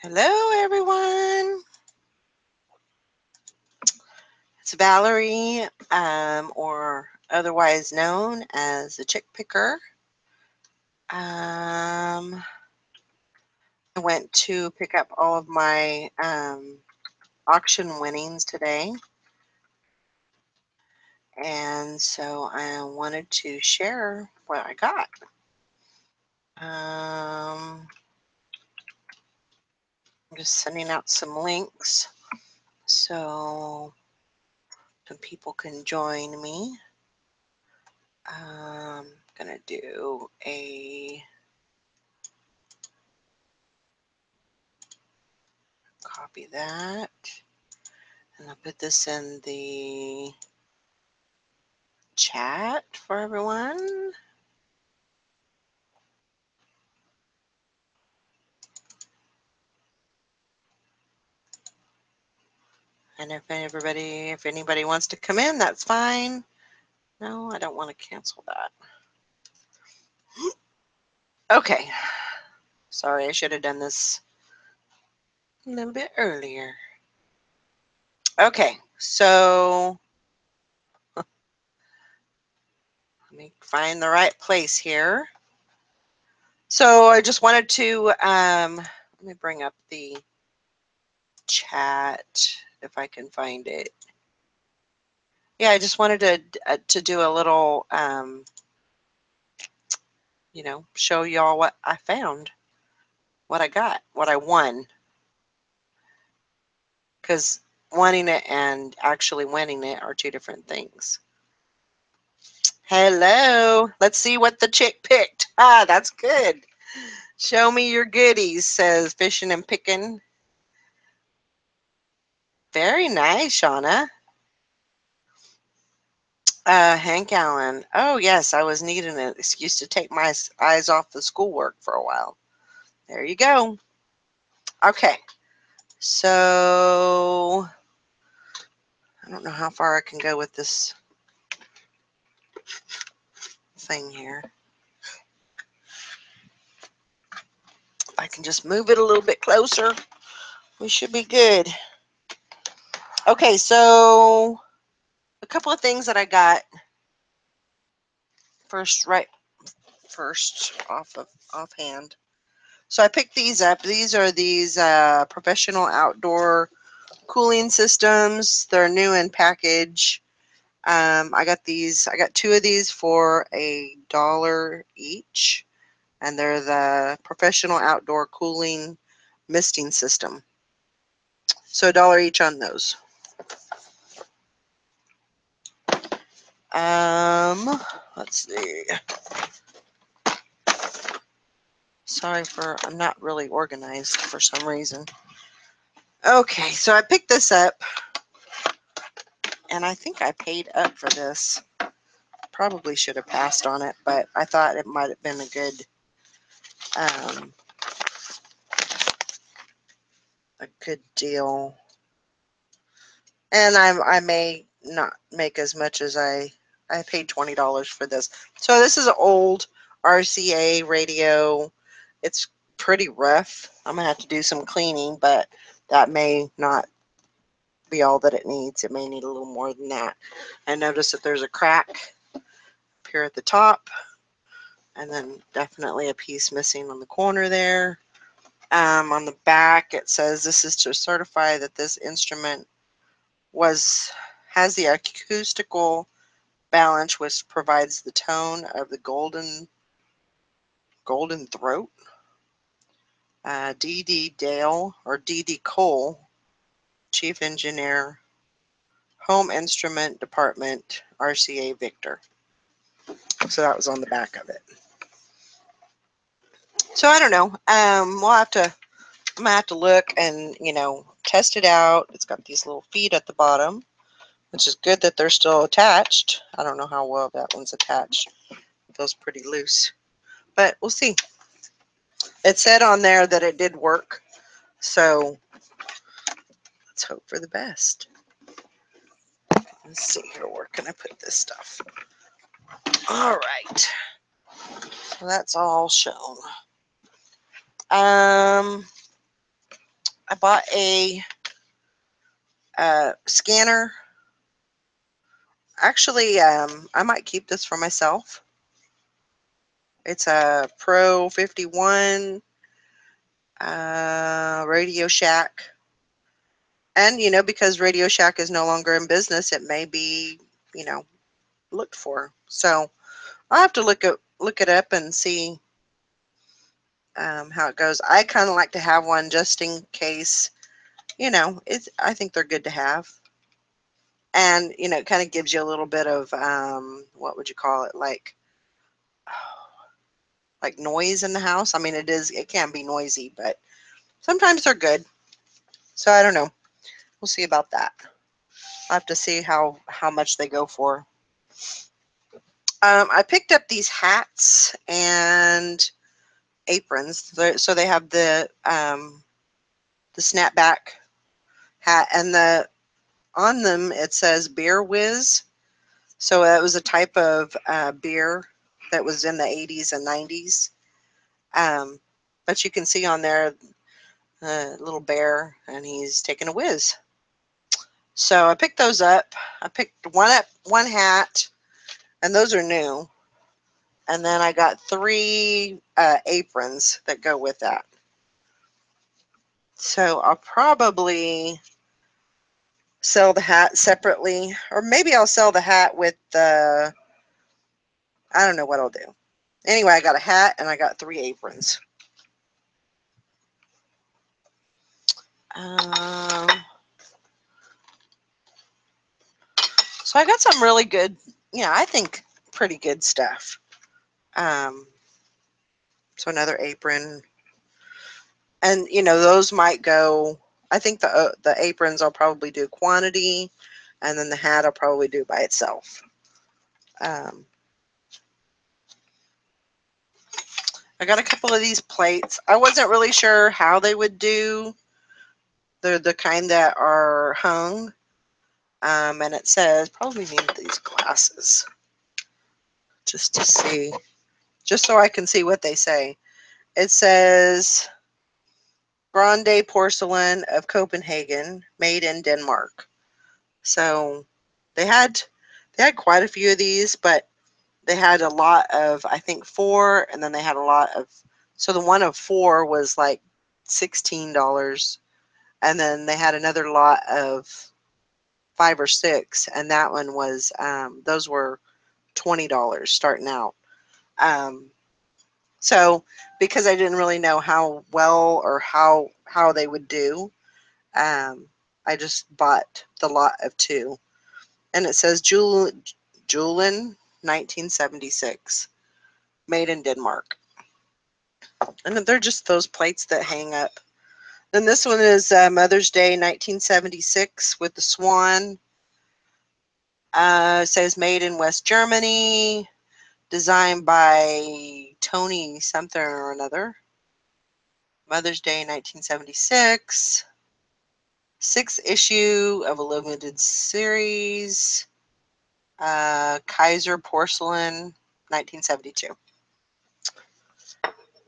Hello, everyone. It's Valerie, or otherwise known as the Chick Picker. I went to pick up all of my auction winnings today, and so I wanted to share what I got. I'm just sending out some links so some people can join me. I'm gonna do a copy that, and I'll put this in the chat for everyone. And if anybody wants to come in, that's fine. No, I don't want to cancel that. Okay. Sorry, I should have done this a little bit earlier. Okay, so let me find the right place here. So I just wanted to, let me bring up the chat if I can find it. Yeah, I just wanted to do a little, show y'all what I found, what I got, what I won. Because wanting it and actually winning it are two different things. Hello. Let's see what the chick picked. Ah, that's good. Show me your goodies, says Fishing and Picking. Very nice, Shauna. Hank Allen. Oh, yes, I was needing an excuse to take my eyes off the schoolwork for a while. There you go. Okay. So, I don't know how far I can go with this thing here. If I can just move it a little bit closer, we should be good. Okay, so a couple of things that I got first offhand. So I picked these up. These are professional outdoor cooling systems. They're new in package. I got two of these for $1 each, and they're the professional outdoor cooling misting system. So $1 each on those. Let's see. Sorry I'm not really organized for some reason. Okay, so I picked this up, and I think I paid up for this. Probably should have passed on it, but I thought it might have been a good deal. And I may not make as much as I paid $20 for this. So this is an old RCA radio. It's pretty rough. I'm gonna have to do some cleaning, but that may not be all that it needs. It may need a little more than that. I noticed that there's a crack up here at the top, and then definitely a piece missing on the corner there. On the back, it says this is to certify that this instrument has the acoustical balance which provides the tone of the golden throat. D.D. Dale or D.D. Cole, Chief Engineer, Home Instrument Department, RCA Victor. So that was on the back of it. So I don't know. I'm gonna have to look and test it out. It's got these little feet at the bottom, which is good that they're still attached. I don't know how well that one's attached. It feels pretty loose, but we'll see. It said on there that it did work, so let's hope for the best. Let's see here. Where can I put this stuff? All right. So that's all shown. I bought a scanner. Actually, I might keep this for myself. It's a Pro 51 Radio Shack. And, because Radio Shack is no longer in business, it may be, looked for. So I'll have to look it up and see how it goes. I kind of like to have one just in case, I think they're good to have. And, it kind of gives you a little bit of, what would you call it? Like noise in the house. I mean, it can be noisy, but sometimes they're good. So I don't know. We'll see about that. I'll have to see how much they go for. I picked up these hats and aprons. So they have the snapback hat, and on them it says Beer Whiz. So that was a type of beer that was in the 80s and 90s. But you can see on there a little bear, and he's taking a whiz. So I picked those up. I picked one hat, and those are new. And then I got 3 aprons that go with that. So I'll probably sell the hat separately, or maybe I'll sell the hat with the, I don't know what I'll do. Anyway, I got a hat and I got 3 aprons. So I got some really good, I think pretty good stuff. So another apron. And, those might go, I think the aprons I'll probably do quantity, and then the hat I'll probably do by itself. I got a couple of these plates. I wasn't really sure how they would do. They're the kind that are hung. And it says, probably need these glasses just to see, just so I can see what they say. It says, Grande porcelain of Copenhagen, made in Denmark. So they had quite a few of these, but they had a lot of, I think, 4, and then they had a lot of, so the one of 4 was like $16, and then they had another lot of 5 or 6, and that one was, those were $20 starting out. So because I didn't really know how well or how they would do, I just bought the lot of 2. And it says Julen 1976, made in Denmark. And they're just those plates that hang up. Then this one is Mother's Day 1976 with the swan. It says made in West Germany, designed by Tony something or another. Mother's Day 1976. 6th issue of a limited series. Kaiser Porcelain 1972.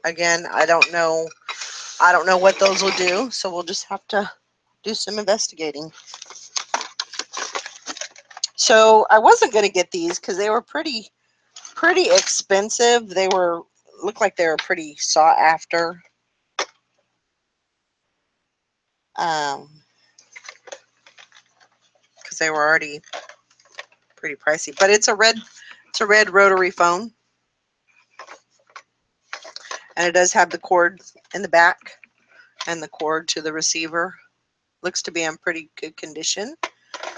Again, I don't know what those will do, so we'll just have to do some investigating. So I wasn't going to get these because they were pretty expensive. They looked like they were pretty sought after. Because they were already pretty pricey. But it's a red rotary phone, and it does have the cord in the back and the cord to the receiver. Looks to be in pretty good condition.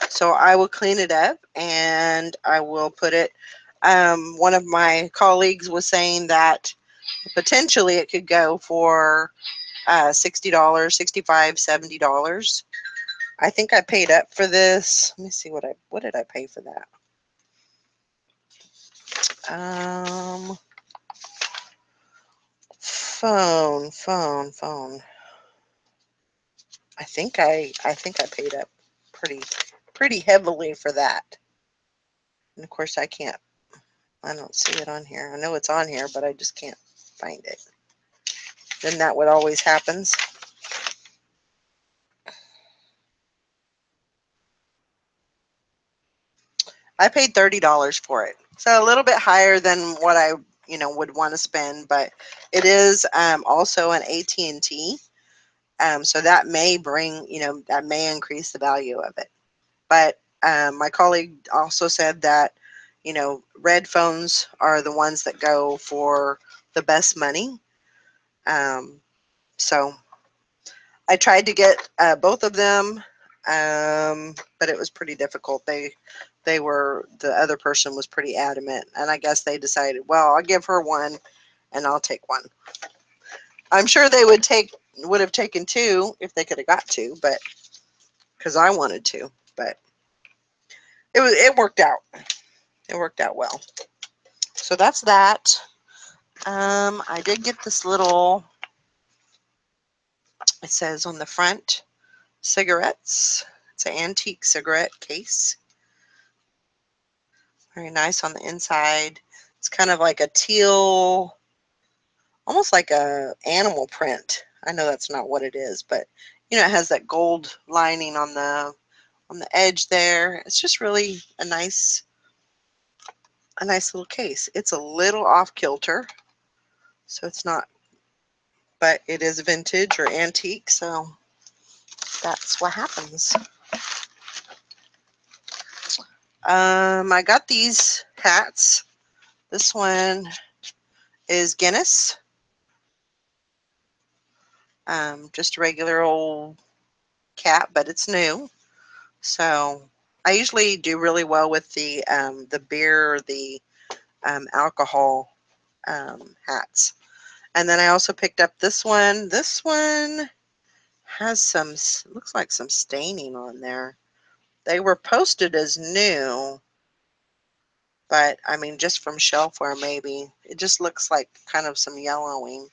So I will clean it up and I will put it. One of my colleagues was saying that potentially it could go for $60, $65, $70. I think I paid up for this. Let me see what did I pay for that? Phone. I think I paid up pretty heavily for that. And of course I don't see it on here. I know it's on here, but I just can't find it. Then that what always happens. I paid $30 for it. So a little bit higher than what I, would want to spend, but it is also an AT&T. So that may bring, that may increase the value of it. But my colleague also said that, red phones are the ones that go for the best money. So I tried to get both of them, but it was pretty difficult. The other person was pretty adamant, and I guess they decided, well, I'll give her one and I'll take one. I'm sure they would have taken two if they could have got two, but because I wanted to, but it worked out. It worked out well. So that's that. I did get this little, it says on the front, cigarettes. It's an antique cigarette case. Very nice on the inside. It's kind of like a teal, almost like a animal print. I know that's not what it is, but it has that gold lining on the edge there. It's just really a nice little case. It's a little off kilter, so it's not, but it is vintage or antique, so that's what happens. I got these hats. This one is Guinness. Just a regular old cap, but it's new. So I usually do really well with the beer, the alcohol hats. And then I also picked up this one. This one has some, looks like some staining on there. They were posted as new, but I mean, just from shelfware maybe. It just looks like kind of some yellowing,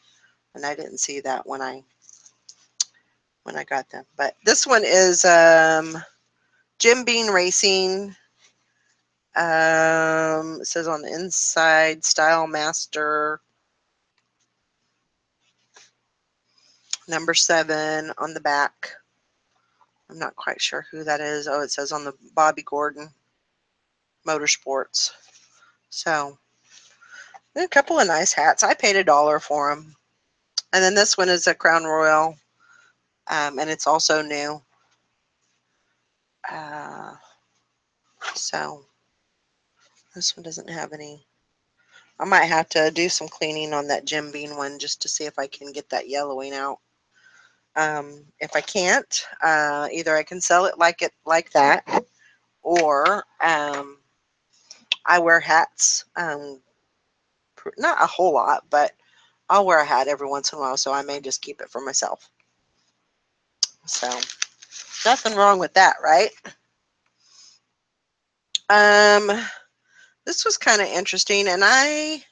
and I didn't see that when I got them. But this one is Jim Beam Racing. It says on the inside, Style Master #7 on the back. I'm not quite sure who that is. Oh, it says on the Bobby Gordon Motorsports. So a couple of nice hats. I paid $1 for them. And then this one is a Crown Royal, and it's also new. So this one doesn't have any. I might have to do some cleaning on that Jim Beam one just to see if I can get that yellowing out. If I can't, either I can sell it like that, or I wear hats. Not a whole lot, but I'll wear a hat every once in a while, so I may just keep it for myself. So nothing wrong with that, right? This was kind of interesting, and I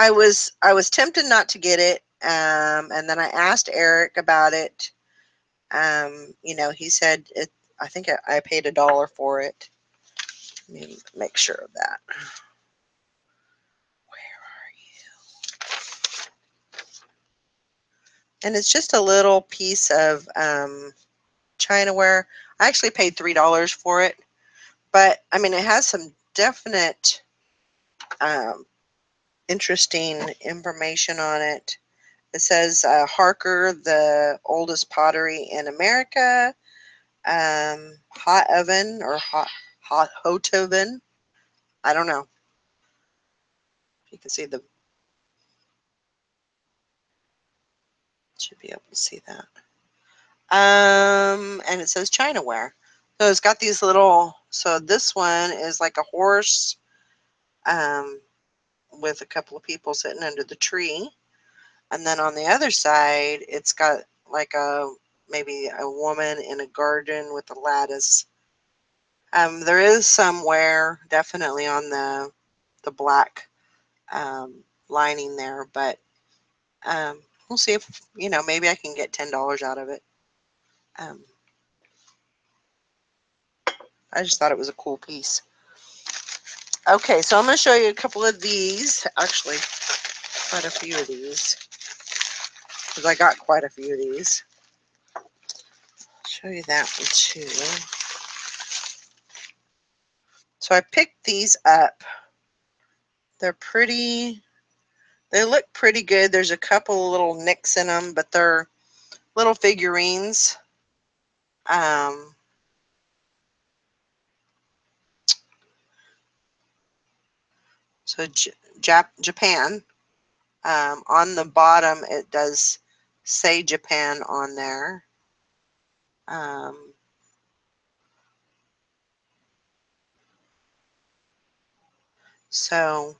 was tempted not to get it, and then I asked Eric about it. He said it. I think I paid $1 for it. Let me make sure of that. Where are you? And it's just a little piece of Chinaware. I actually paid $3 for it, but I mean, it has some definite interesting information on it. It says Harker, the oldest pottery in America. Hot oven or hot oven. I don't know. You can see should be able to see that. And it says Chinaware. So it's got these little. So this one is like a horse, with a couple of people sitting under the tree, and then on the other side, it's got like maybe a woman in a garden with a lattice. There is somewhere definitely on the black lining there, but we'll see if maybe I can get $10 out of it. I just thought it was a cool piece. Okay, so I'm going to show you a couple of these. Actually, quite a few of these, because I got quite a few of these. I'll show you that one too. So I picked these up. They're pretty, they look pretty good. There's a couple little nicks in them, but they're little figurines. So Japan. On the bottom, it does say Japan on there. So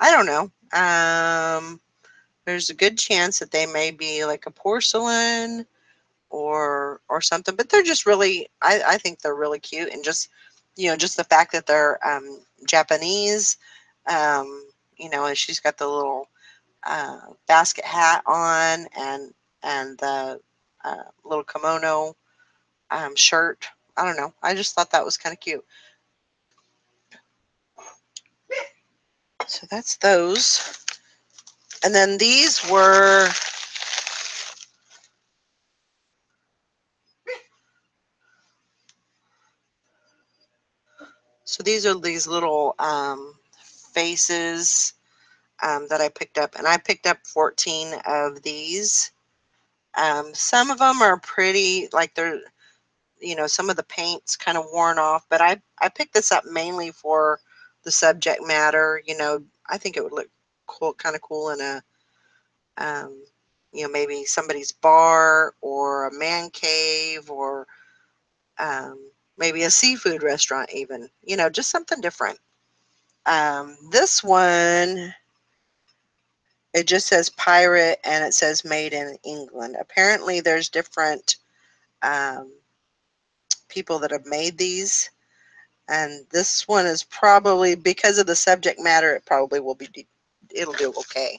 I don't know. There's a good chance that they may be like a porcelain or something, but they're just really, I think they're really cute, and just, just the fact that they're Japanese, and she's got the little basket hat on, and the little kimono shirt. I don't know. I just thought that was kind of cute. So that's those. And then these were, so these are these little faces that I picked up. And I picked up 14 of these. Some of them are pretty, like they're, some of the paint's kind of worn off. But I picked this up mainly for the subject matter. I think it would look cool, kind of cool in a, maybe somebody's bar or a man cave, or maybe a seafood restaurant even, just something different. This one, it just says pirate and it says made in England. Apparently there's different people that have made these. And this one is probably, because of the subject matter, it probably will be, it'll do okay,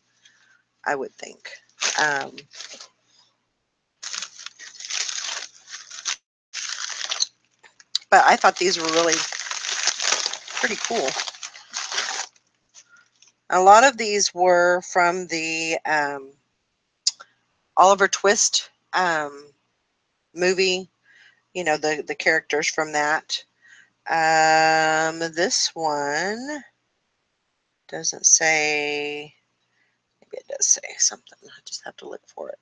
I would think. But I thought these were really pretty cool. A lot of these were from the Oliver Twist movie, the characters from that. This one doesn't say, maybe it does say something. I just have to look for it.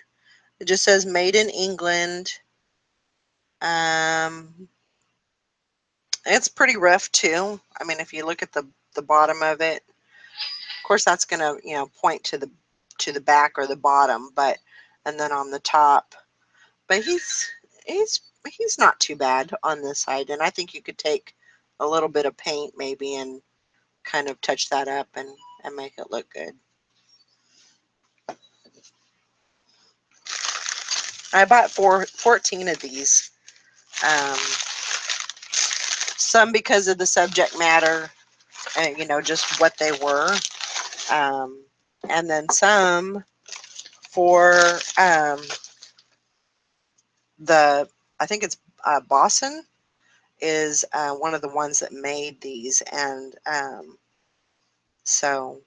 It just says made in England. It's pretty rough too. I mean, if you look at the bottom of it, of course that's going to, point to the back or the bottom, but, and then on the top, but he's not too bad on this side. And I think you could take a little bit of paint maybe and kind of touch that up and make it look good. I bought 14 of these. Some because of the subject matter and, just what they were. And then some for I think it's Boston is one of the ones that made these. And so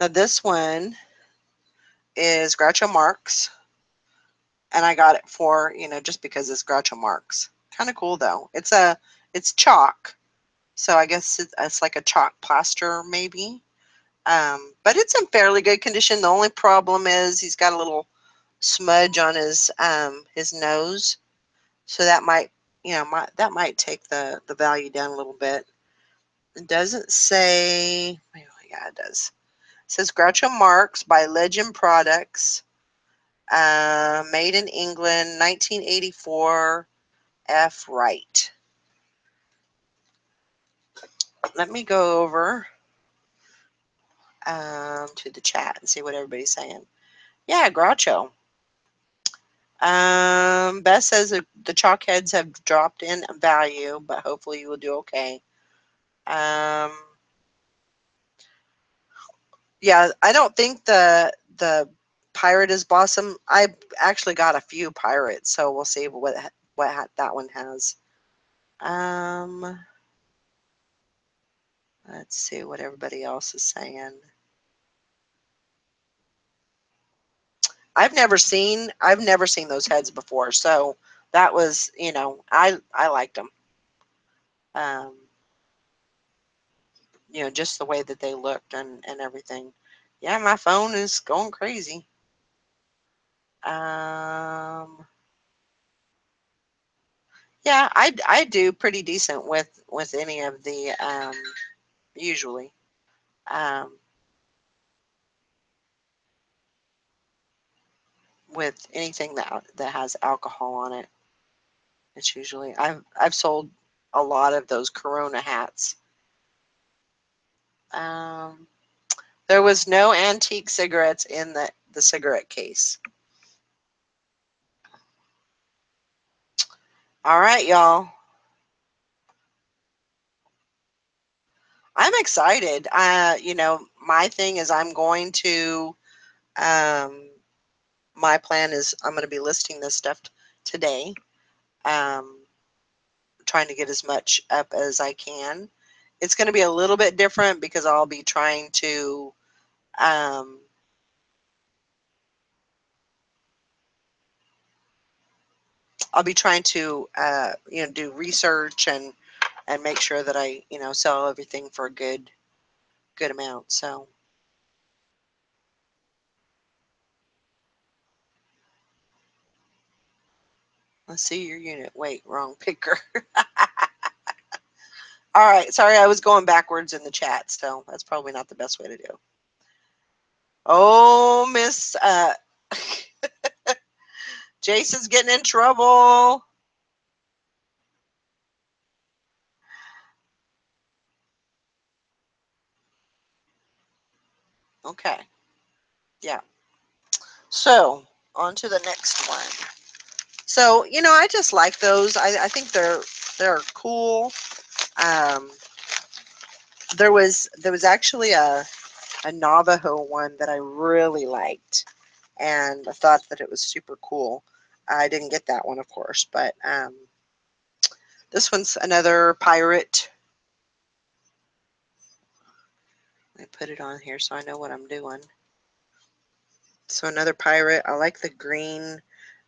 now this one is Groucho Marx. And I got it for, just because it's Groucho Marx. Kind of cool though. It's chalk. So I guess it's like a chalk plaster maybe. But it's in fairly good condition. The only problem is he's got a little smudge on his nose. So that might, that might take the value down a little bit. It doesn't say, yeah, it does. It says Groucho Marx by Legend Products. Made in England, 1984, F. Wright. Let me go over to the chat and see what everybody's saying. Yeah, Groucho. Beth says that the chalk heads have dropped in value, but hopefully you will do okay. Yeah, I don't think the pirate is Blossom. I actually got a few pirates, so we'll see what that one has. Let's see what everybody else is saying. I've never seen those heads before, so that was, I liked them. you know, just the way that they looked and everything. Yeah, my phone is going crazy. Yeah, I do pretty decent with any of the usually um, with anything that has alcohol on it. It's usually I've sold a lot of those Corona hats. Um, there was no antique cigarettes in the cigarette case. All right, y'all. I'm excited. You know, my thing is I'm going to um, my plan is I'm going to be listing this stuff today. Um, trying to get as much up as I can. It's going to be a little bit different because I'll be trying to um, you know, do research and make sure that I, you know, sell everything for a good amount. So let's see your unit. Wait, wrong picker. All right, sorry, I was going backwards in the chat, so that's probably not the best way to do. Oh, Miss Jason's getting in trouble. Okay, yeah. So on to the next one. So you know, I just like those. I think they're cool. Um, there was actually a Navajo one that I really liked, and I thought that it was super cool. I didn't get that one, of course, but this one's another pirate. Let me put it on here so I know what I'm doing. So another pirate. I like the green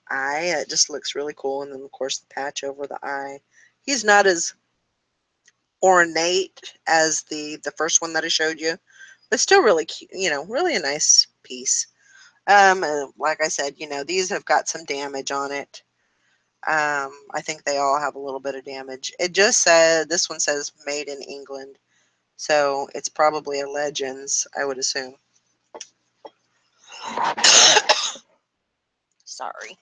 eye. It just looks really cool, and then of course the patch over the eye. He's not as ornate as the first one that I showed you, but still really cute. You know, really a nice piece. Like I said, you know, these have got some damage on it. I think they all have a little bit of damage. It just said, this one says made in England. So it's probably a Legends, I would assume. Sorry.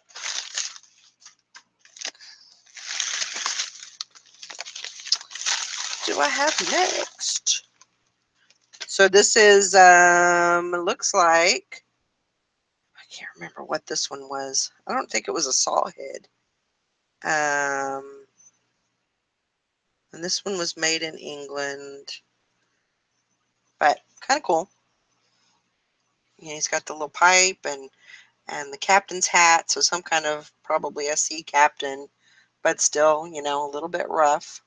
Do I have next? So this is, it looks like, I can't remember what this one was. I don't think it was a saw head. And this one was made in England, but kind of cool. Yeah, he's got the little pipe and the captain's hat, so some kind of probably a sea captain, but still, you know, a little bit rough.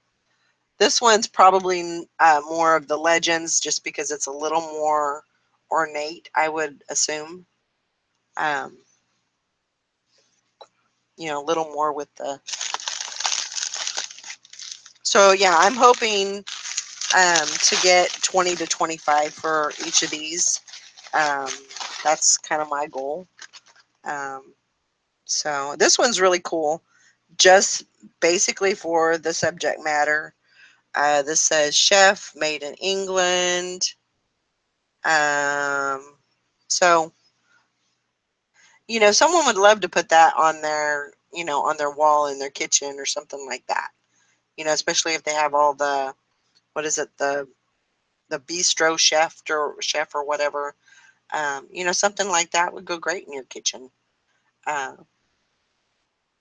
This one's probably more of the Legends, just because it's a little more ornate, I would assume. Um, you know, a little more with the. So yeah, I'm hoping to get 20 to 25 for each of these. Um, that's kind of my goal. Um, so this one's really cool, just basically for the subject matter. This says chef made in England. Um, so, you know, someone would love to put that on their, you know, on their wall in their kitchen or something like that. You know, especially if they have all the, what is it, the bistro chef or whatever. You know, something like that would go great in your kitchen. Uh,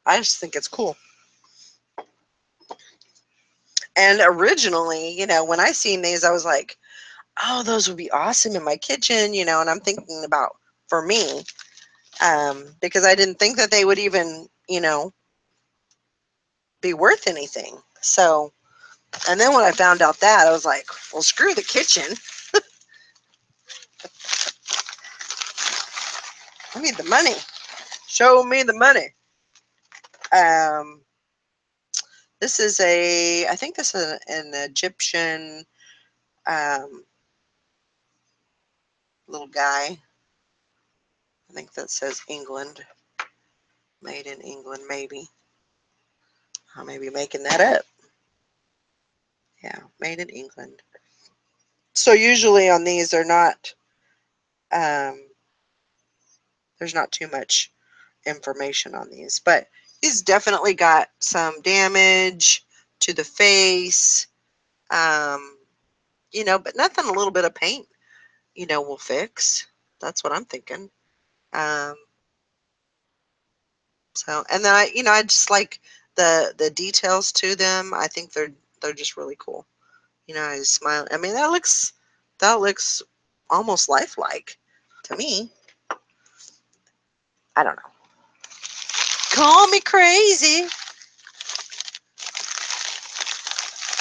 I just think it's cool. And originally, you know, when I seen these, I was like, oh, those would be awesome in my kitchen, you know, and I'm thinking about for me, because I didn't think that they would even, you know, be worth anything. So, and then when I found out that, I was like, well, screw the kitchen. I need the money. Show me the money. Um, this is I think this is an Egyptian little guy. I think that says England. Made in England, maybe. I may be making that up. Yeah, made in England. So usually on these, they're not, there's not too much information on these. But he's definitely got some damage to the face, you know, but nothing a little bit of paint, you know, will fix. That's what I'm thinking. Um, so, and then you know, I just like the details to them. I think they're just really cool. You know, I smile. I mean, that looks almost lifelike to me. I don't know. Call me crazy.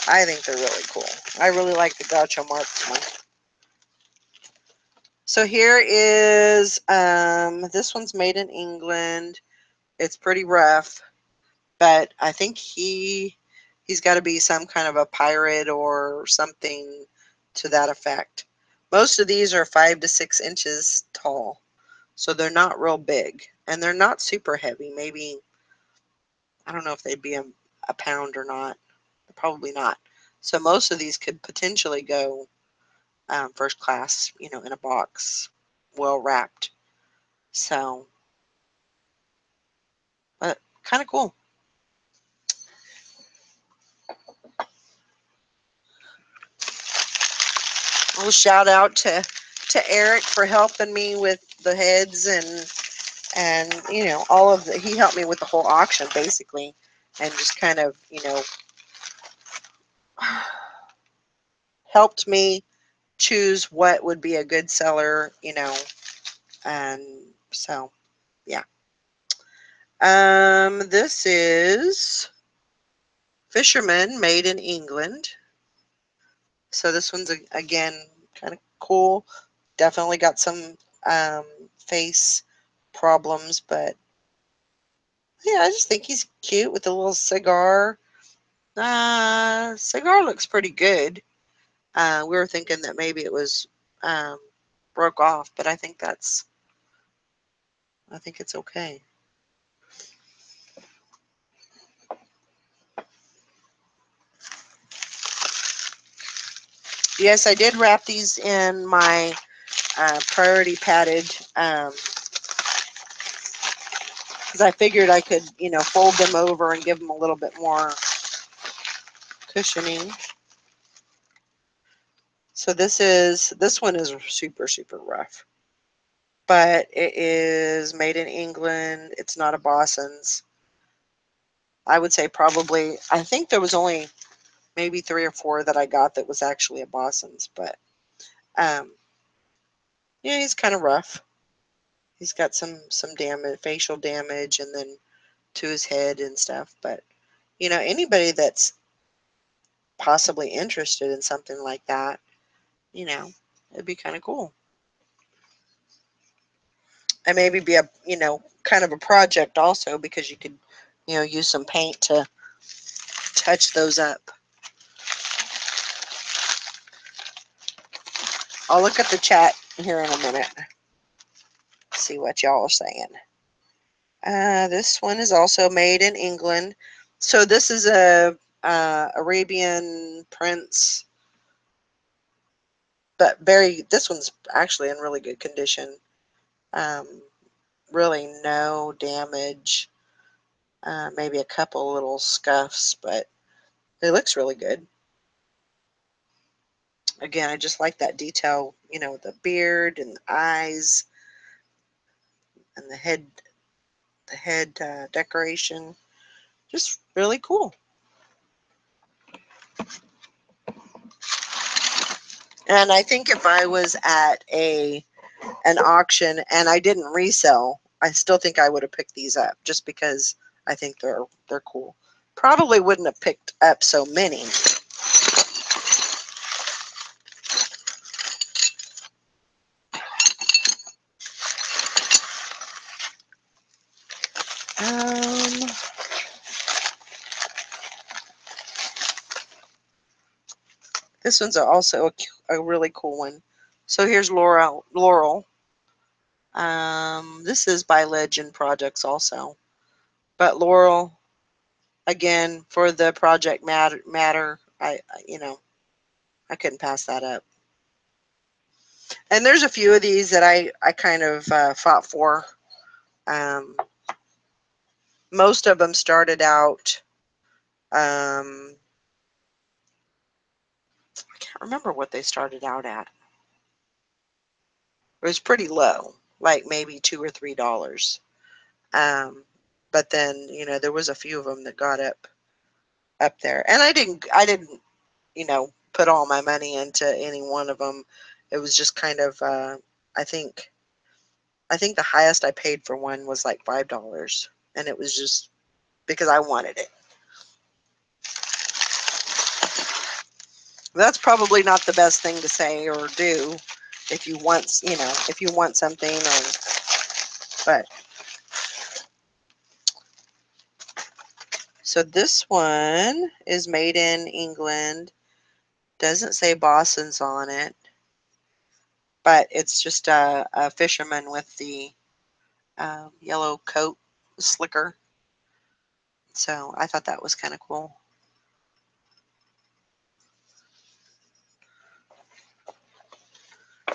I think they're really cool. I really like the Groucho Marx one. So here is, this one's made in England. It's pretty rough, but I think he's got to be some kind of a pirate or something to that effect. Most of these are 5 to 6 inches tall, so they're not real big, and they're not super heavy. Maybe, I don't know if they'd be a pound or not. Probably not. So most of these could potentially go first class, you know, in a box, well wrapped. So, but kind of cool. A little shout out to Eric for helping me with the heads and you know all of the. He helped me with the whole auction basically, and just kind of, you know, helped me choose what would be a good seller, you know, and so yeah. This is Fisherman, made in England. So this one's again kind of cool. Definitely got some um, face problems, but yeah, I just think he's cute with a little cigar. Cigar looks pretty good. We were thinking that maybe it was um, broke off, but I think it's okay. Yes, I did wrap these in my priority padded because I figured I could, you know, fold them over and give them a little bit more cushioning. So this one is super, super rough, but it is made in England. It's not a Boston's. I would say probably, I think there was only maybe 3 or 4 that I got that was actually a Boston's, but um, yeah, he's kind of rough. He's got some damage, facial damage, and then to his head and stuff. But you know, anybody that's possibly interested in something like that, you know, it'd be kind of cool. And maybe be a, you know, kind of a project also because you could, you know, use some paint to touch those up. I'll look at the chat here in a minute. See what y'all are saying. This one is also made in England. So this is a Arabian Prince, but this one's actually in really good condition. Um, really no damage. Maybe a couple little scuffs, but it looks really good. Again, I just like that detail, you know, the beard and the eyes and the head decoration. Just really cool. And I think if I was at an auction and I didn't resell, I still think I would have picked these up just because I think they're cool. Probably wouldn't have picked up so many. Um, This one's also a really cool one. So here's Laurel. Laurel. This is by Legend Projects also. But Laurel, again, for the project matter, I couldn't pass that up. And there's a few of these that I kind of fought for. Um, most of them started out, I can't remember what they started out at. It was pretty low, like maybe $2 or $3. But then, there was a few of them that got up there. And I didn't, put all my money into any one of them. It was just kind of, I think the highest I paid for one was like $5. And it was just because I wanted it. That's probably not the best thing to say or do if you want, if you want something, but so this one is made in England. Doesn't say Boston's on it, but it's just a fisherman with the yellow coat, slicker. So I thought that was kind of cool.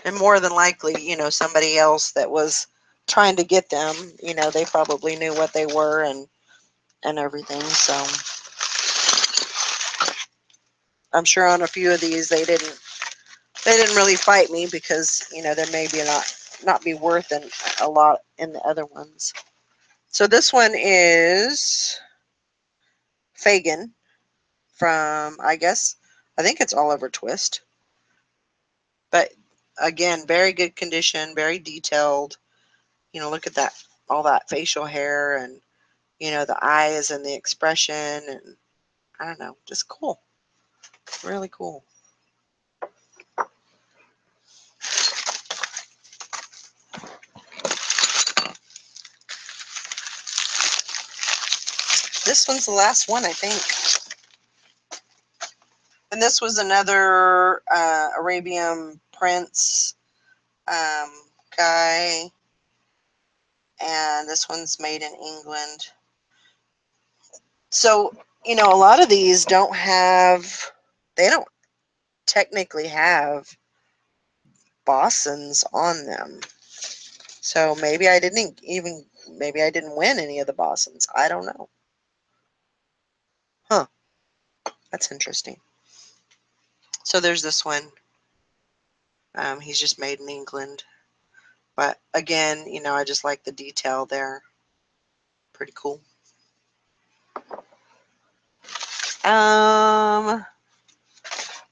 And more than likely, somebody else that was trying to get them, they probably knew what they were and everything. So I'm sure on a few of these they didn't really fight me because there may be not be worth a lot in the other ones. So this one is Fagin from, I think it's Oliver Twist. But again, very good condition, very detailed. Look at that, all that facial hair and, the eyes and the expression, and I don't know, just cool. Really cool. This one's the last one, I think. And this was another Arabian Prince guy. And this one's made in England. So, a lot of these they don't technically have Boston's on them. So maybe maybe I didn't win any of the Boston's. I don't know. Huh. That's interesting. So there's this one. He's just made in England. But again, I just like the detail there. Pretty cool.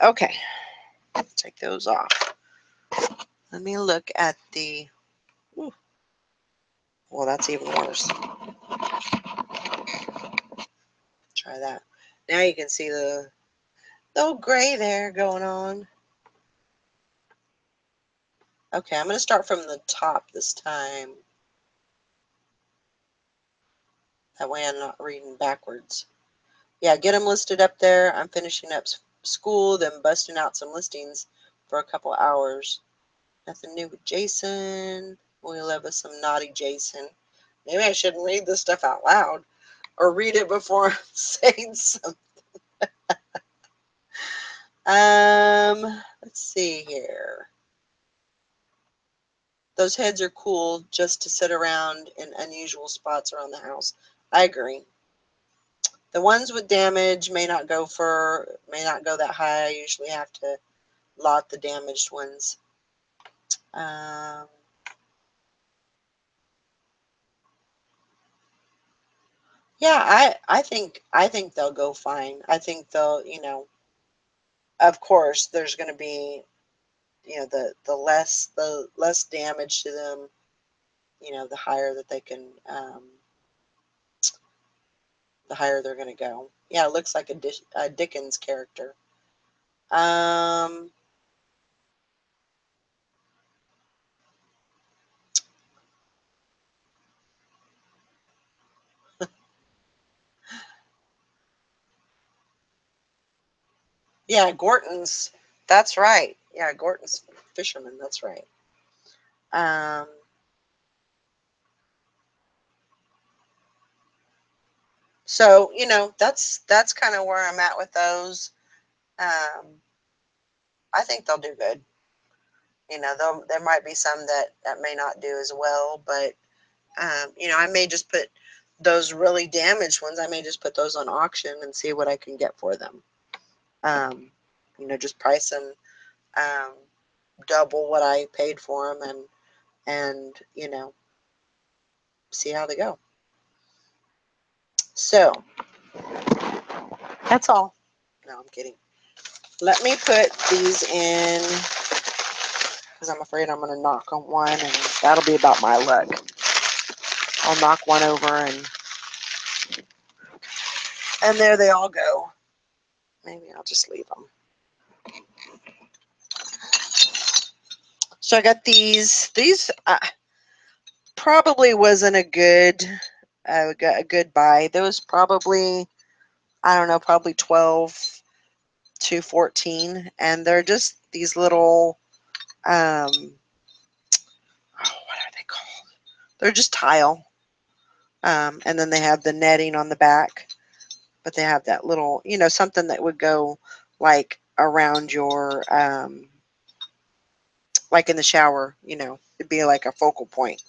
Okay. Take those off. Let me look at the... Ooh. Well, that's even worse. Try that. Now you can see the little gray there going on. Okay, I'm going to start from the top this time. That way I'm not reading backwards. Yeah, get them listed up there. I'm finishing up school, then busting out some listings for a couple hours. Nothing new with Jason. We love us some naughty Jason. Maybe I shouldn't read this stuff out loud or read it before saying something. Let's see here. Those heads are cool just to sit around in unusual spots around the house. I agree. The ones with damage may not go that high. I usually have to lot the damaged ones. Yeah, I think they'll go fine. I think they'll, of course there's going to be, the less damage to them, the higher that they can, the higher they're going to go. Yeah, it looks like a Dickens character. Yeah, Gorton's That's right. Yeah, Gorton's Fisherman. That's right. Um, so that's kind of where I'm at with those. I think they'll do good. There might be some that may not do as well, but I may just put those really damaged ones. I may just put those on auction and see what I can get for them. Just price them um, double what I paid for them, and see how they go. So that's all. No, I'm kidding. Let me put these in because I'm afraid I'm going to knock on one, and that'll be about my luck. I'll knock one over, and there they all go. Maybe I'll just leave them. So I got these. These probably wasn't a good buy. There was probably, I don't know, probably 12 to 14, and they're just these little what are they called? They're just tile, and then they have the netting on the back, but they have that little, something that would go like around your like in the shower, it'd be like a focal point.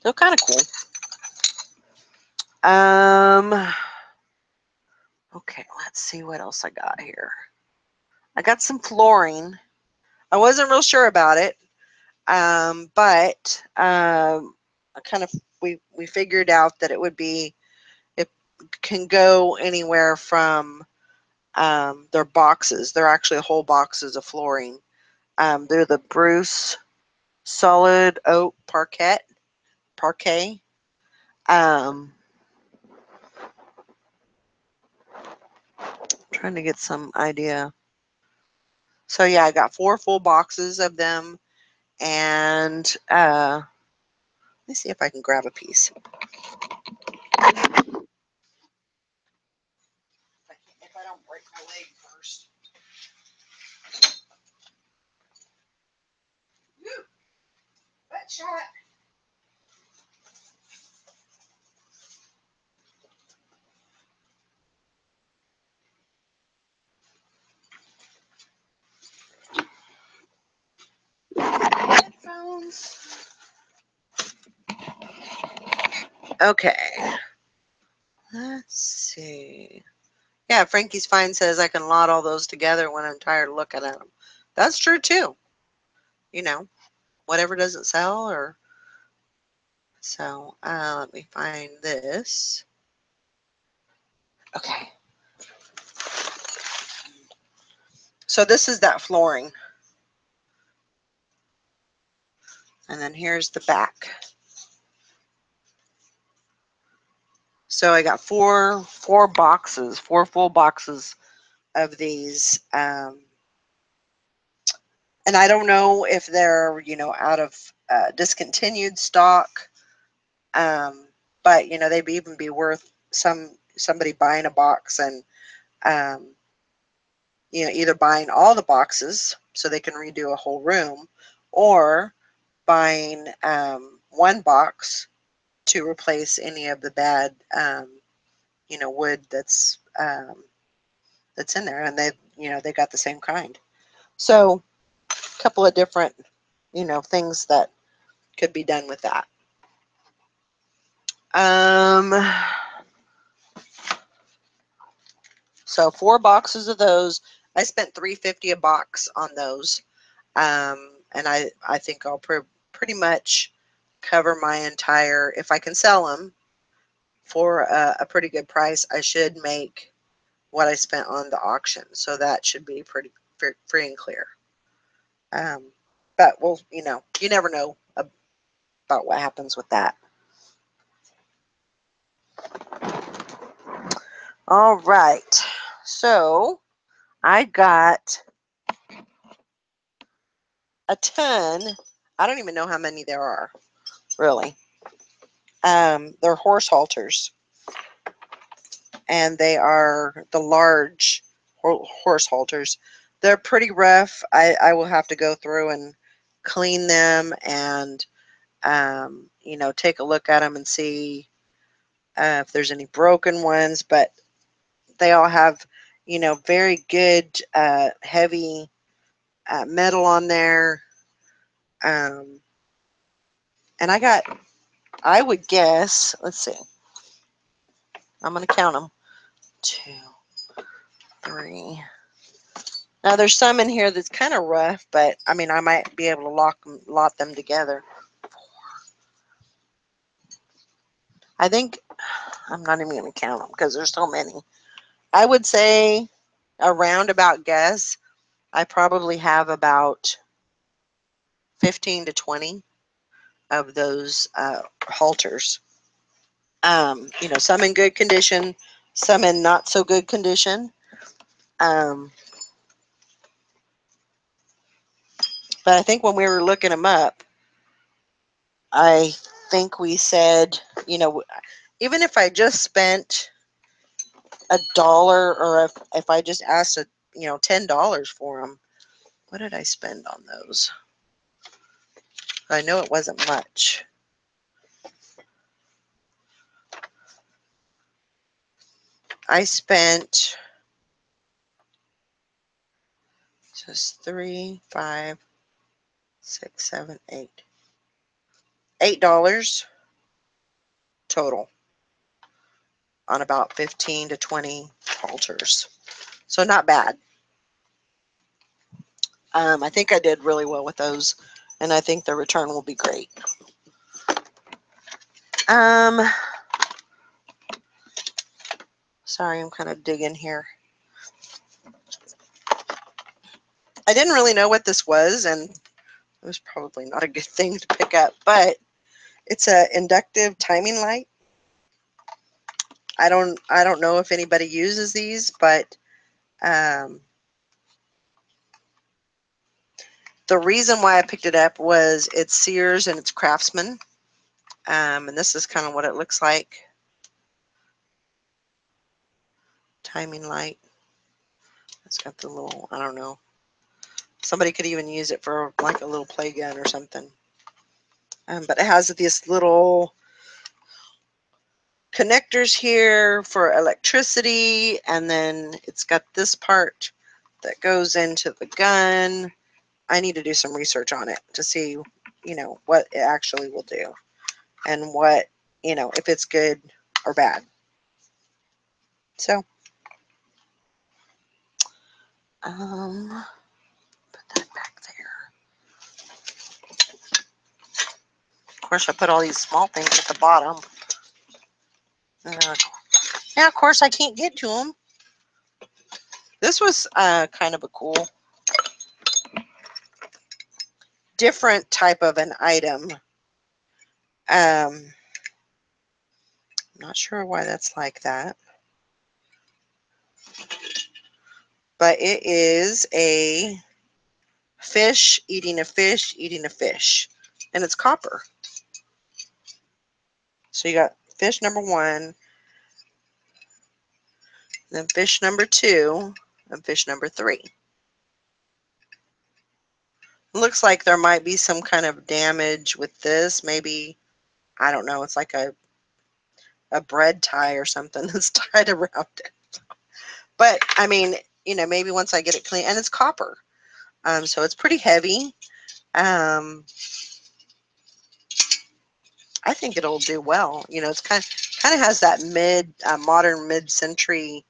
They're kind of cool. Okay, let's see what else I got here. I got some flooring. I wasn't real sure about it, but I kind of we figured out that it can go anywhere from their boxes. They're actually whole boxes of flooring. They're the Bruce Solid Oak Parquet. Trying to get some idea. So yeah, I got 4 full boxes of them, and let me see if I can grab a piece. If I don't break my leg first. Woo! Butt shot. Headphones. Okay. Let's see. Yeah, Frankie's Fine says I can lot all those together when I'm tired of looking at them. That's true too. Whatever doesn't sell, or so. Let me find this. Okay. So this is that flooring. And then here's the back. So I got four boxes, 4 full boxes of these. And I don't know if they're, out of discontinued stock. But, they'd even be worth somebody buying a box and, either buying all the boxes so they can redo a whole room, or buying one box to replace any of the bad, wood that's in there, and they got the same kind. So a couple of different, things that could be done with that. So 4 boxes of those. I spent $3.50 a box on those, and I think I'll pretty much cover my entire. If I can sell them for a pretty good price, I should make what I spent on the auction. So that should be pretty free and clear. But we'll, you never know about what happens with that. All right. So I got a ton. I don't even know how many there are, really. They're horse halters, and they are the large horse halters. They're pretty rough. I will have to go through and clean them and you know, take a look at them and see if there's any broken ones. But they all have, you know, very good heavy metal on there. Um, and I would guess, let's see, I'm going to count them. 2, 3. Now there's some in here that's kind of rough, but I mean, I might be able to lot them together. I think I'm not even going to count them because there's so many. I would say a roundabout guess, I probably have about 15 to 20 of those halters. You know, some in good condition, some in not so good condition. But I think when we were looking them up, I think we said, you know, even if I just spent $1 or if I just asked, you know, $10 for them, what did I spend on those? I know it wasn't much. I spent just 3, 5, 6, 7, 8. $8 total on about 15 to 20 halters. So not bad. I think I did really well with those, and I think the return will be great. Sorry, I'm kind of digging here. I didn't really know what this was, and it was probably not a good thing to pick up, but it's an inductive timing light. I don't know if anybody uses these, but the reason why I picked it up was it's Sears and it's Craftsman. And this is kind of what it looks like. Timing light. It's got the little, I don't know. Somebody could even use it for like a little play gun or something. But it has this little connectors here for electricity, and then it's got this part that goes into the gun. I need to do some research on it to see, you know, what it actually will do and what, you know, if it's good or bad. So, put that back there. Of course, I put all these small things at the bottom. Yeah, of course, I can't get to them. This was kind of a cool, different type of an item. I'm not sure why that's like that. But it is a fish eating a fish eating a fish. And it's copper. So you got fish number 1, then fish number 2, and fish number 3. It looks like there might be some kind of damage with this. Maybe, I don't know, it's like a bread tie or something that's tied around it. But, I mean, you know, maybe once I get it clean, and it's copper. So it's pretty heavy. I think it'll do well. You know, it's kind of has that modern mid-century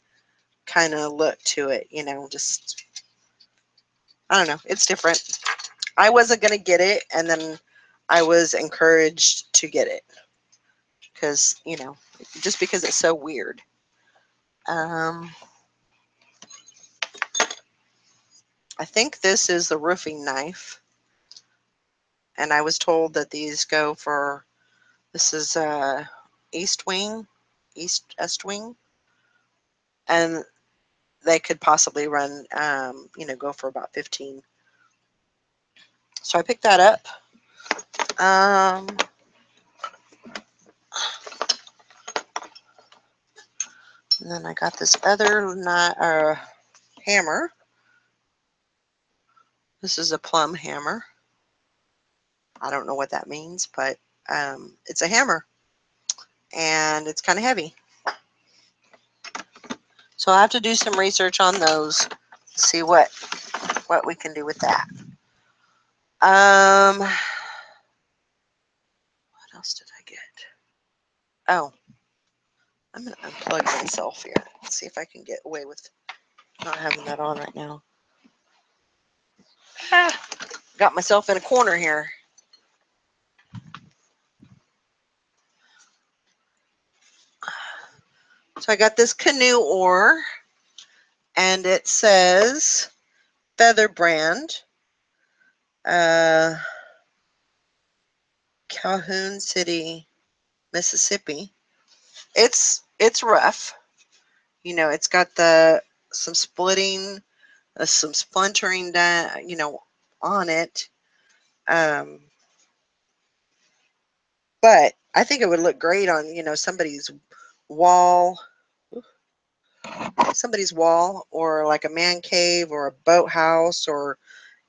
kind of look to it. You know, just, I don't know. It's different. I wasn't going to get it, and then I was encouraged to get it because, you know, just because it's so weird. I think this is the roofing knife, and I was told that these go for, this is East Wing, Est Wing, and they could possibly run, you know, go for about 15. So I picked that up. And then I got this other hammer. This is a plum hammer. I don't know what that means, but it's a hammer, and it's kind of heavy. So I have to do some research on those, see what we can do with that. What else did I get? Oh, I'm going to unplug myself here. Let's see if I can get away with not having that on right now. Got myself in a corner here. So I got this canoe oar, and it says Feather Brand, Calhoun City, Mississippi. It's rough. You know, it's got some splitting, some splintering done, you know, on it. But I think it would look great on, you know, somebody's wall, or like a man cave or a boathouse or,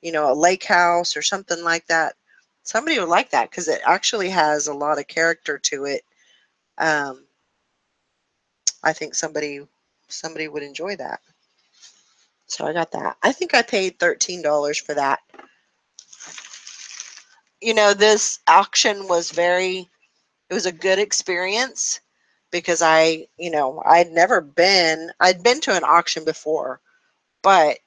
you know, a lake house or something like that. Somebody would like that because it actually has a lot of character to it. I think somebody would enjoy that. So I got that. I think I paid $13 for that. You know, this auction was it was a good experience because I'd been to an auction before, but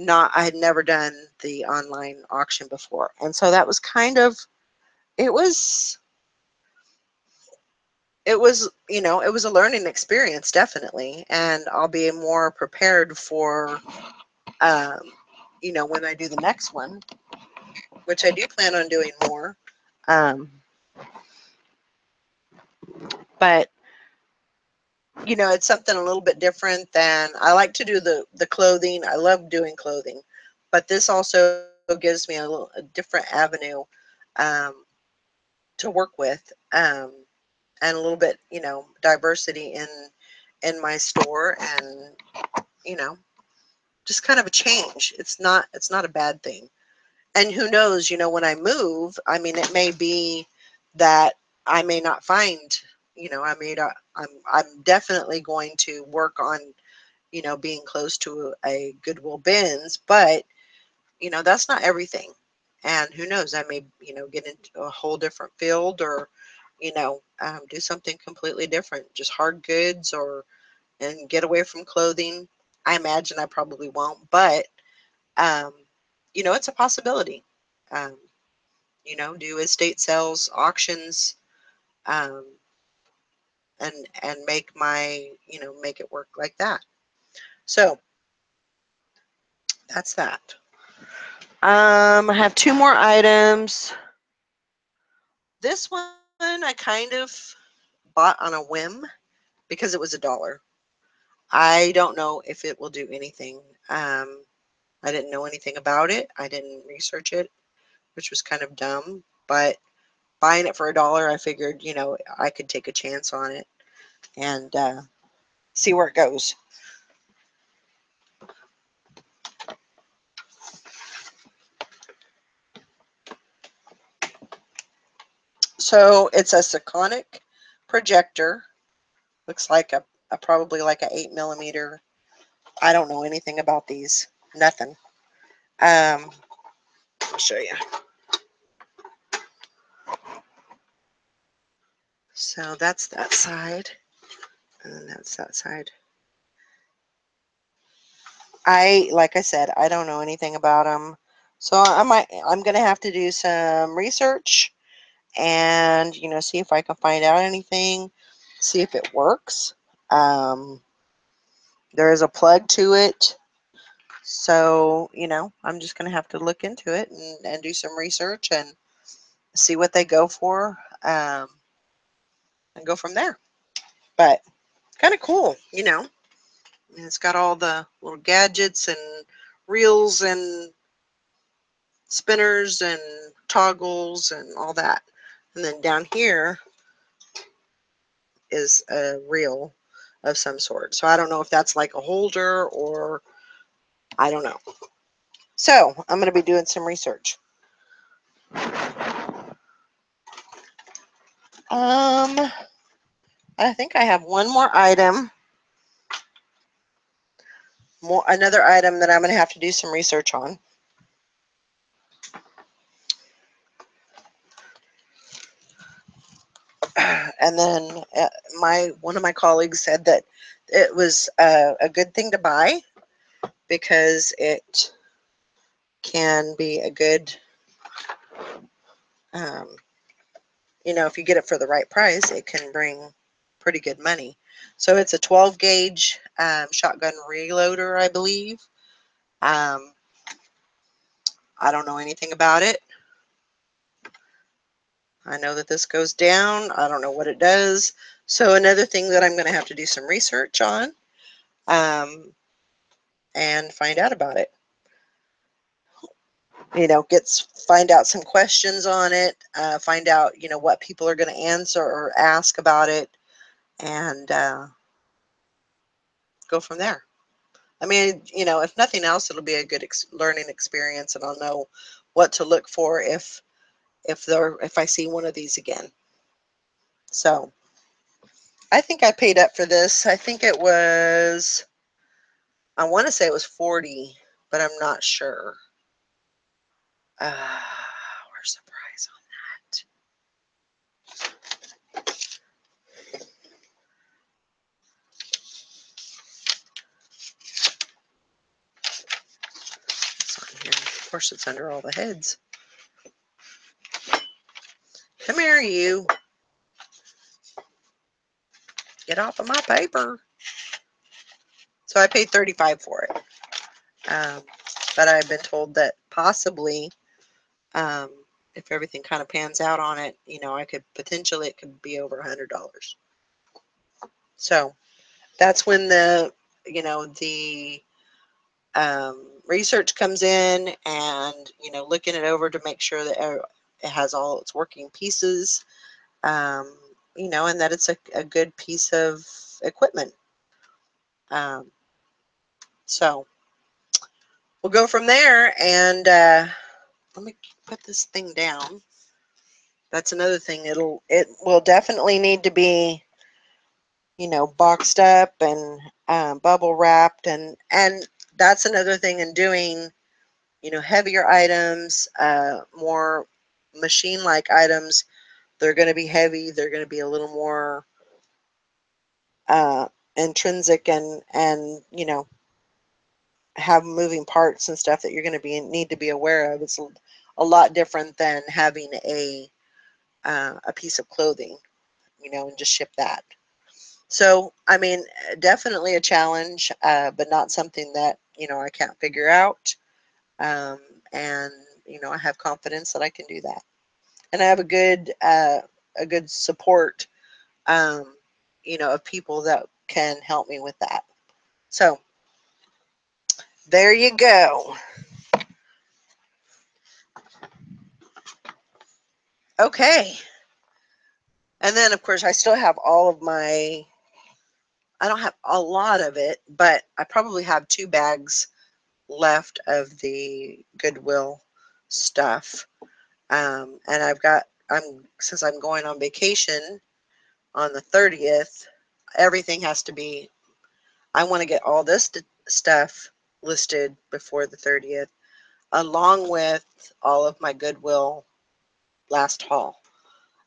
I had never done the online auction before. And so that was it was, it was a learning experience, definitely. And I'll be more prepared for, when I do the next one, which I do plan on doing more. But it's something a little bit different than I like to do the clothing. I love doing clothing, but this also gives me a different avenue um, to work with, and a little bit, diversity in my store, and just kind of a change. It's not a bad thing. And who knows, when I move, I mean, it may be that I may not find, I may not, I'm definitely going to work on, being close to a Goodwill bins, but, that's not everything. And who knows, I may, get into a whole different field, or, do something completely different, just hard goods, and get away from clothing. I imagine I probably won't, but, um, it's a possibility. Um, do estate sales, auctions, um, and make make it work like that. So that's that. I have two more items. This one I kind of bought on a whim because it was $1. I don't know if it will do anything. I didn't know anything about it. I didn't research it, which was kind of dumb. But buying it for $1, I figured, I could take a chance on it and see where it goes. So it's a Sekonic projector. Looks like a probably like a 8mm. I don't know anything about these. Nothing. I'll show you. So that's that side, and that's that side. Like I said, I don't know anything about them, so I'm gonna have to do some research and see if I can find out anything, see if it works. There is a plug to it, so I'm just gonna have to look into it and do some research and see what they go for, and go from there. But kind of cool, And it's got all the little gadgets and reels and spinners and toggles and all that. And then down here is a reel of some sort. So I don't know if that's like a holder or I don't know. So I'm going to be doing some research. I think I have one more item. Another item that I'm going to have to do some research on. And then one of my colleagues said that it was a good thing to buy because it can be a good, if you get it for the right price, it can bring pretty good money. So it's a 12 gauge shotgun reloader, I believe. I don't know anything about it. I know that this goes down. I don't know what it does. So another thing that I'm going to have to do some research on and find out about it. Find out some questions on it, find out, what people are going to answer or ask about it, and go from there. I mean, if nothing else, it'll be a good learning experience, and I'll know what to look for if I see one of these again. So I think I paid up for this. I think it was, I want to say it was 40, but I'm not sure. Where's the price on that? Here. Of course, it's under all the heads. Come here, you. Get off of my paper. So I paid $35 for it. But I've been told that possibly, if everything kind of pans out on it, I could potentially, it could be over $100. So that's when the research comes in, and looking it over to make sure that it has all its working pieces, and that it's a good piece of equipment. So we'll go from there, and let me put this thing down. That's another thing. It will definitely need to be, boxed up and bubble wrapped, and that's another thing in doing, heavier items, more machine-like items. They're going to be heavy. They're going to be a little more intrinsic, and have moving parts and stuff that you're going to need to be aware of. It's a lot different than having a piece of clothing, and just ship that. So, I mean, definitely a challenge, but not something that, I can't figure out. And, I have confidence that I can do that. And I have a good support, of people that can help me with that. So, there you go. Okay. And then, of course, I still have all of my, I don't have a lot of it, but I probably have 2 bags left of the Goodwill stuff. And since I'm going on vacation on the 30th, everything has to be, I want to get all this stuff listed before the 30th, along with all of my Goodwill last haul.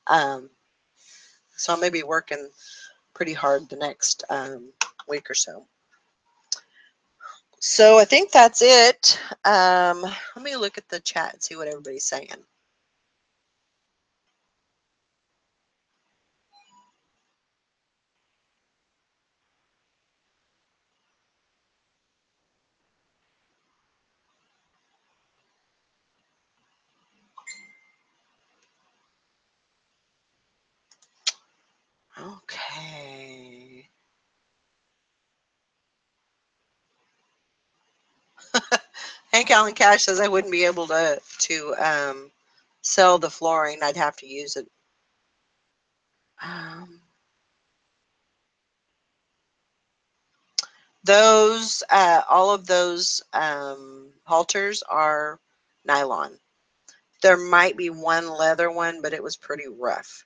So I'm going to be working pretty hard the next week or so. So I think that's it. Let me look at the chat and see what everybody's saying. Okay. Hank Allen Cash says I wouldn't be able to sell the flooring. I'd have to use it. Those, all of those halters are nylon. There might be one leather one, but it was pretty rough.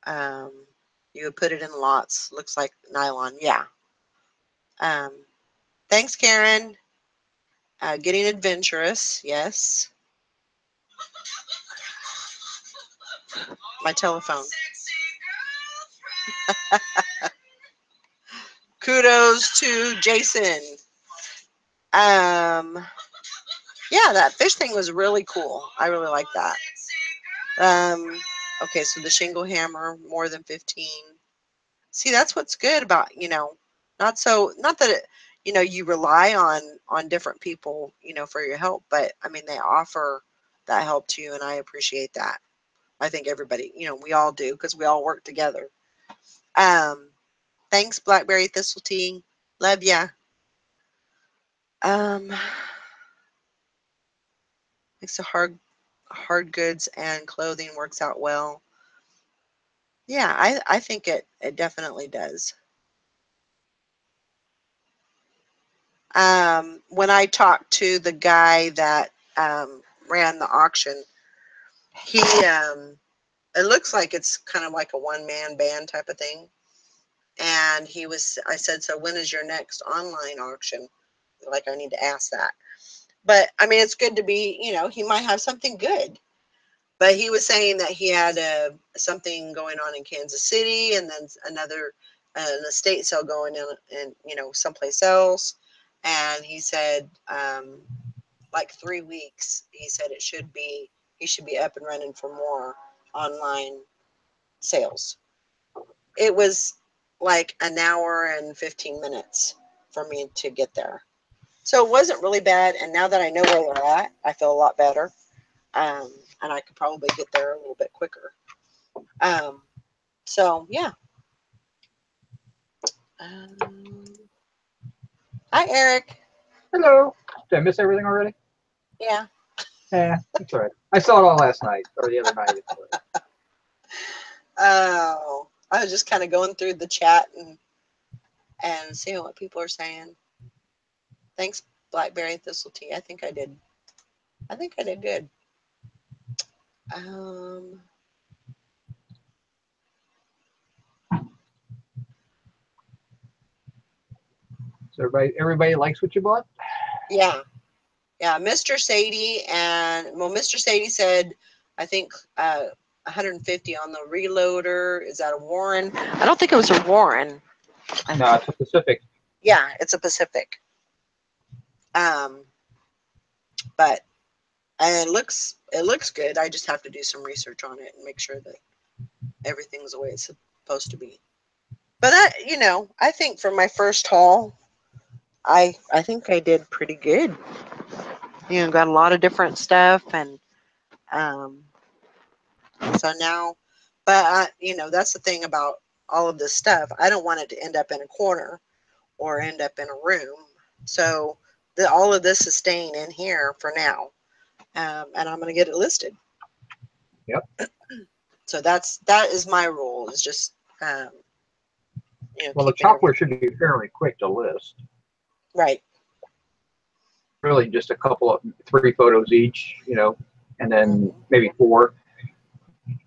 You would put it in lots. Looks like nylon. Yeah. Um, thanks, Karen. Getting adventurous. Yes. My telephone. Kudos to Jason. Yeah, that fish thing was really cool. I really like that. Okay, so the shingle hammer, more than 15. See, that's what's good about, not that it, you rely on different people, for your help, but I mean, they offer that help to you, and I appreciate that. I think everybody, we all do, because we all work together. Thanks, Blackberry Thistle Tea. Love ya. Makes the hard goods and clothing works out well. Yeah, I think it definitely does. When I talked to the guy that ran the auction, he it looks like it's kind of like a one-man band type of thing. And I said, so when is your next online auction? Like, I need to ask that. But I mean, it's good to be, he might have something good. But he was saying that he had something going on in Kansas City, and then another an estate sale going in someplace else. And he said like 3 weeks. He said he should be up and running for more online sales. It was like an hour and 15 minutes for me to get there. So it wasn't really bad. And now that I know where they're at, I feel a lot better. And I could probably get there a little bit quicker. So yeah. Hi, Eric. Hello. Did I miss everything already? Yeah. Yeah, that's all right. I saw it all last night or the other night. Oh, I was just kind of going through the chat and seeing what people are saying. Thanks, Blackberry Thistle Tea. I think I did good. So everybody likes what you bought? Yeah. Yeah, Mr. Sadie Mr. Sadie said, I think 150 on the reloader. Is that a Warren? I don't think it was a Warren. No, it's a Pacific. Yeah, it's a Pacific. But it looks good. I just have to do some research on it and make sure that everything's the way it's supposed to be. But I think for my first haul, I think I did pretty good. Got a lot of different stuff, and so now, but that's the thing about all of this stuff. I don't want it to end up in a corner or end up in a room. So all of this is staying in here for now, and I'm going to get it listed. Yep. So that is my rule. Is just well, the software should be fairly quick to list. Right. Really, just a couple of 3 photos each, and then maybe 4. And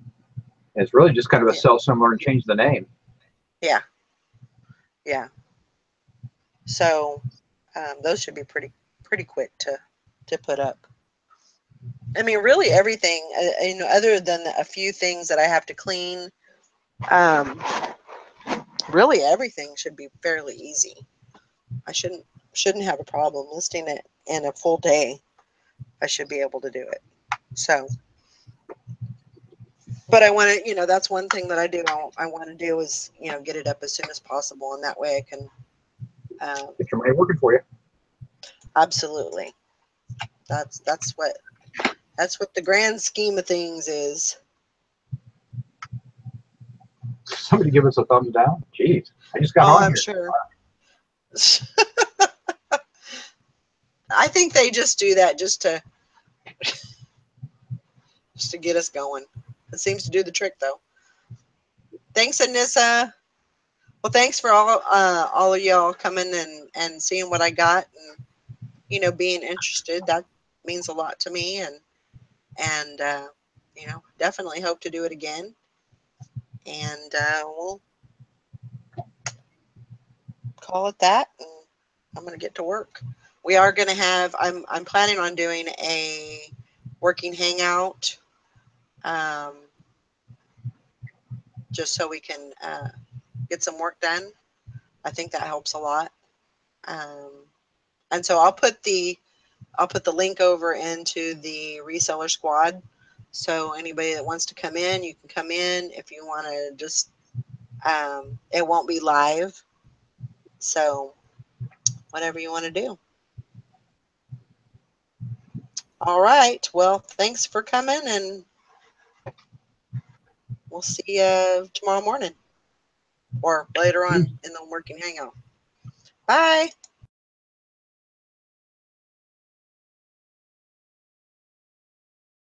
it's really just kind of a sell similar and change the name. Yeah. Yeah. So those should be pretty quick to put up. I mean, really everything, other than a few things that I have to clean, really everything should be fairly easy. I shouldn't have a problem listing it in a full day. I should be able to do it. So, but I want to, that's one thing that I do. I want to do is, get it up as soon as possible, and that way I can get your money working for you. Absolutely. That's what the grand scheme of things is. Somebody give us a thumbs down. Jeez, I just got on I'm here. Sure. I think they just do that just to get us going. It seems to do the trick, though. Thanks, Anissa. Well, thanks for all of y'all coming and seeing what I got, and being interested. That means a lot to me, and definitely hope to do it again. And we'll call it that. And I'm gonna get to work. We are gonna have. I'm planning on doing a working hangout, um, just so we can get some work done. I think that helps a lot. Um, and so I'll put the link over into the reseller squad. So anybody that wants to come in, you can come in. If you want to just, it won't be live. So whatever you want to do. All right. Well, thanks for coming, and we'll see you tomorrow morning or later on in the working hangout. Bye.